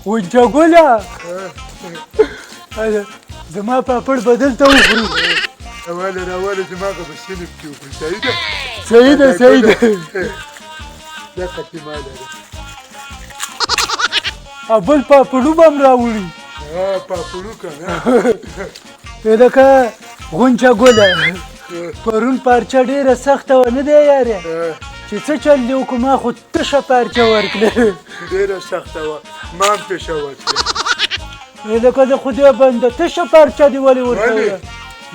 غونچه ګله زما پاپړ بدل ته وخورو اوله راوله زما هغه په صنف کې وکړو صحیح ده صحیح ده صحیح ده دا قطې ما لري بل پاپړو به هم راوړي پاپړو که نه لکه غونچه ګله پرون پارچه ډېره سخته وه نه دی یاره چې څه چل دې وکړو ما خو تشه پارچه ورکړه ډېره سخته وه ما هم تشه ورکړه لکه د خدای بنده تشه پارچه دې ولې ورکوله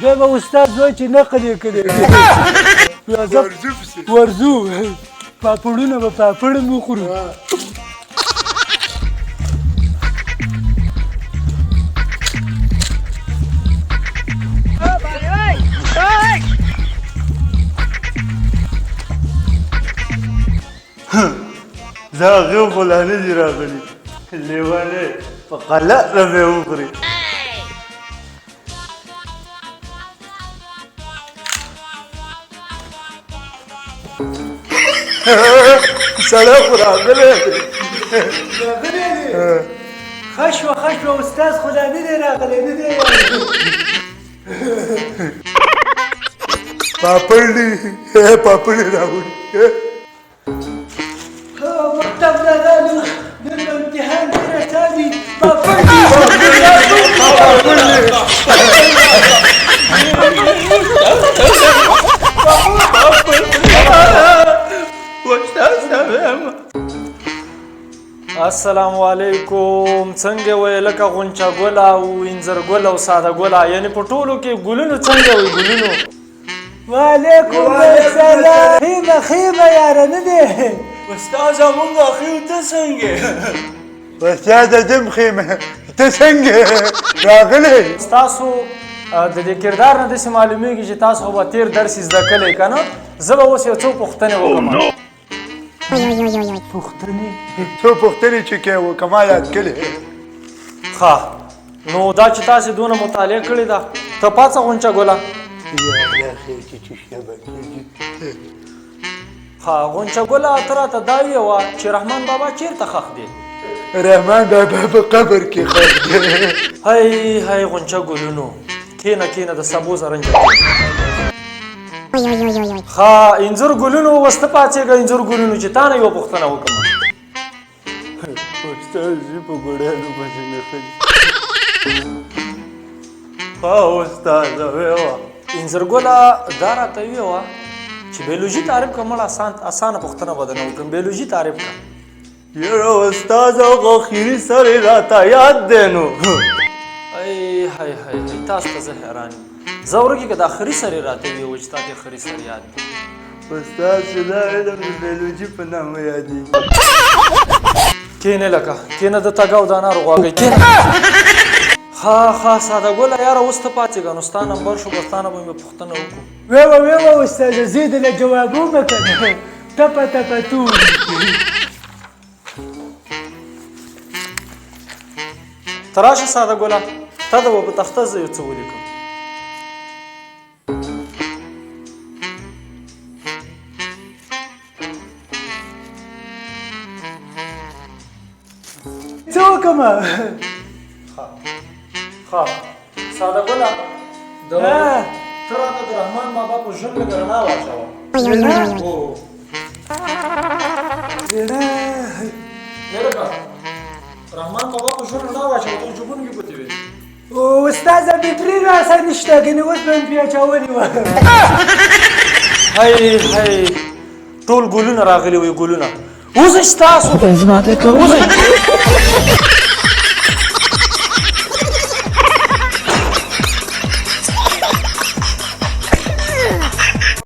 دی به استاد وایي چې نقل یې کړی ورځو پاپړونه به پاپړ هم وخورو زه هغې خو لا نه دي راغلي لیونی په قلق نه مې وخوري سړی خو راغلی دی ښه شوه ښه شوه استاد خو لا نه دی راغلی نه دی پاپړ دي پاپړ یې راوړي مکتب لګالو نن امتحان کې راځي پاپړ السلام علیکم څنګه وې لکه غونچه ګله او انځر ګله او ساده ګله یعنی په ټولو کې ګلونو څنګه وې ګلونو وعلیکم السلام خیمه خیمه یاره نه دی استاده مونږ اخیو ته څنګه استاده دم خیمه ته څنګه راغلی ستاسو د دې کردار نه داسې معلومیږي چې تاسو به تیر درس زده کړی که نه زه به اوس یو څو پوښتنې وکړم پوښتنې څو پوښتنې چې کوې وکړه ما یاد کړې ښه نو دا چې تاسې دونه مطالعه کړې ده ته پاڅه غونچه ګله ښه غونچه ګله ته راته دا وویه چې رحمان بابا چېرته ښخ دی رحمان بابا په قبر کې ښخ دی هی هی غونچه ګلونو کېنه کېنه د سبو زرنجه ښه انځور ګلونو اوس ته پاڅېږه انځور ګلونو چې تا نه یوه پوښتنه وکړم استاد زه په ګوډیانو پسې نه ښځي ښه استاده ویوه انځر ګله دا راته ویوه چې بیولوژي تعریف کړه مړه اسانه پوښتنه به درنه وکړم بیولوژي تعریف کړه یاره استاده هغه اخري سر یې راته یاد دی نو ای هی هی تاسو ته زه حیران یم زه ورکې که د اخري سر یې راته ویوه چې تا ته اخري سر یاد دی استاد چې دا علم د بیولوژي په نامه یادېږي کېنه لکه کېنه د تګ او دانه رغواږئ کېنه ښه ساده ګله یاره اوس ته پاڅېږه نو ستا نمبر شو به ستا نه به مې پوښتنه وکړو ویوه استاده زه دله جوابومه که نه تپه تپه تور ته راشه ساده ګله تا ته به په تخته زه یو څه ولیکم څه وکړمه ښه ساده ګله ته راته د رحمان بابا په ژوند لږ رڼا واچوه رحمان بابا په ژوند رڼا واچوه ته جوبونو کې ګوتې وې استاده بیټري راسه نشته ګنې اوس به مې پې اچولې وه هی ټول ګلونه راغلي وي ګلونه اوس ستاسو